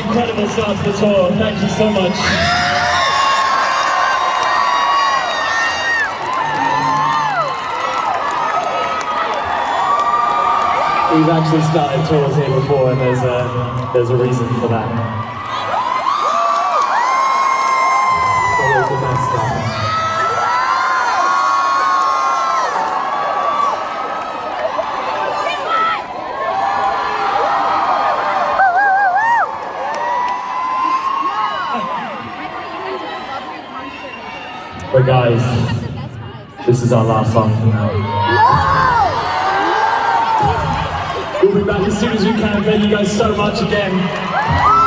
incredible start to the tour. Thank you so much. We've actually started tours here before, and there's a reason for that. It's always the best stuff. But guys, this is our last song for now. We'll be back as soon as we can. Thank you guys so much again.